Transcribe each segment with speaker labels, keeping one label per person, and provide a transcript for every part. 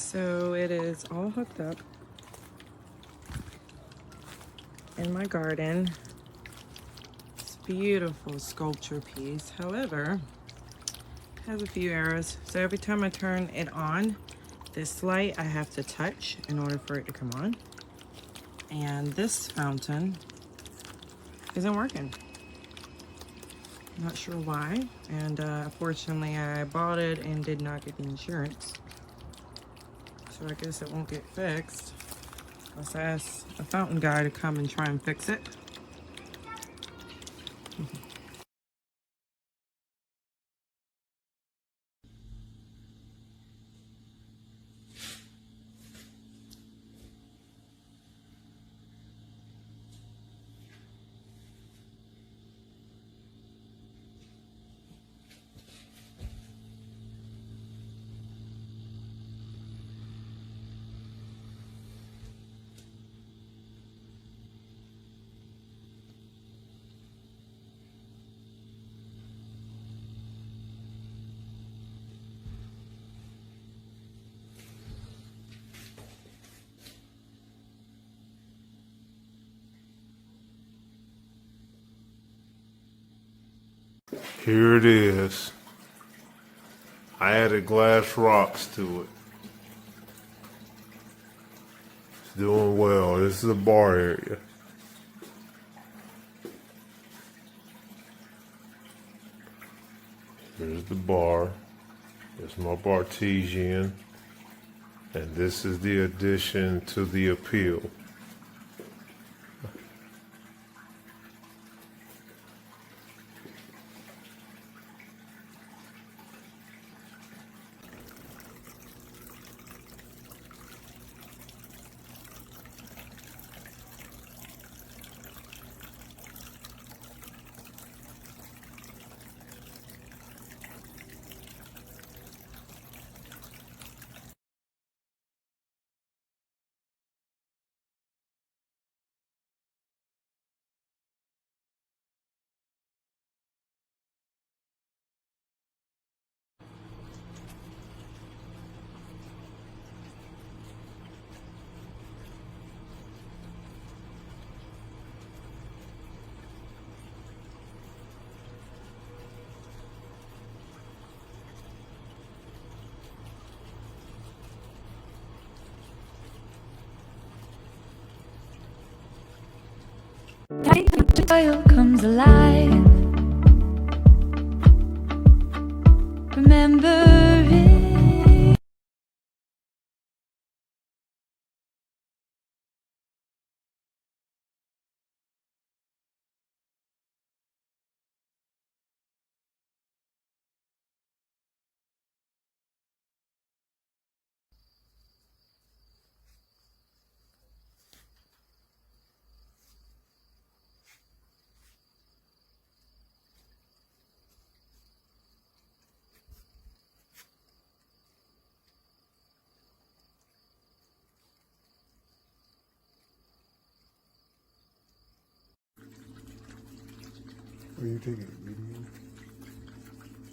Speaker 1: So it is all hooked up in my garden. It's a beautiful sculpture piece. However, it has a few errors. So every time I turn it on, this light I have to touch in order for it to come on. And this fountain isn't working. Not sure why. And unfortunately, I bought it and did not get the insurance. So I guess it won't get fixed. Let's ask a fountain guy to come and try and fix it.
Speaker 2: Here it is. I added glass rocks to it. It's doing well. This is a bar area. Here's the bar. There's my Bartesian. And this is the addition to the appeal.
Speaker 3: Oil comes alive. Remember it.
Speaker 2: Are you taking a video?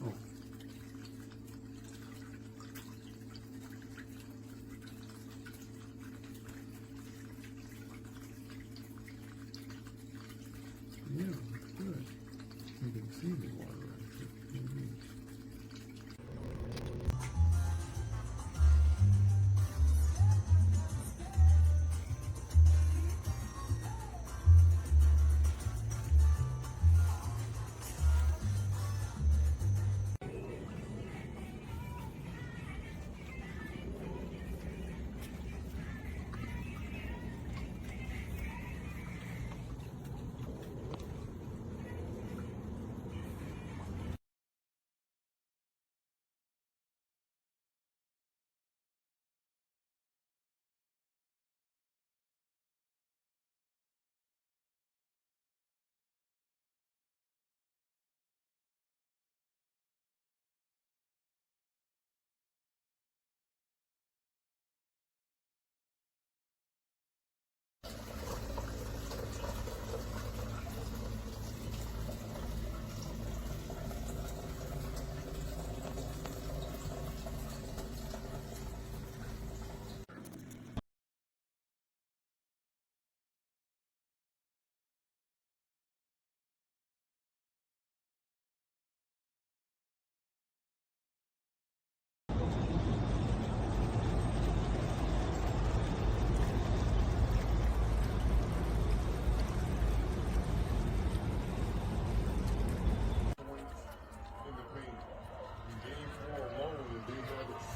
Speaker 2: Oh. Yeah, it's good. You can see the water actually.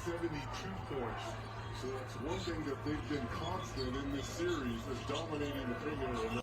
Speaker 4: 72 points. So that's one thing that they've been constant in this series is dominating the paint area.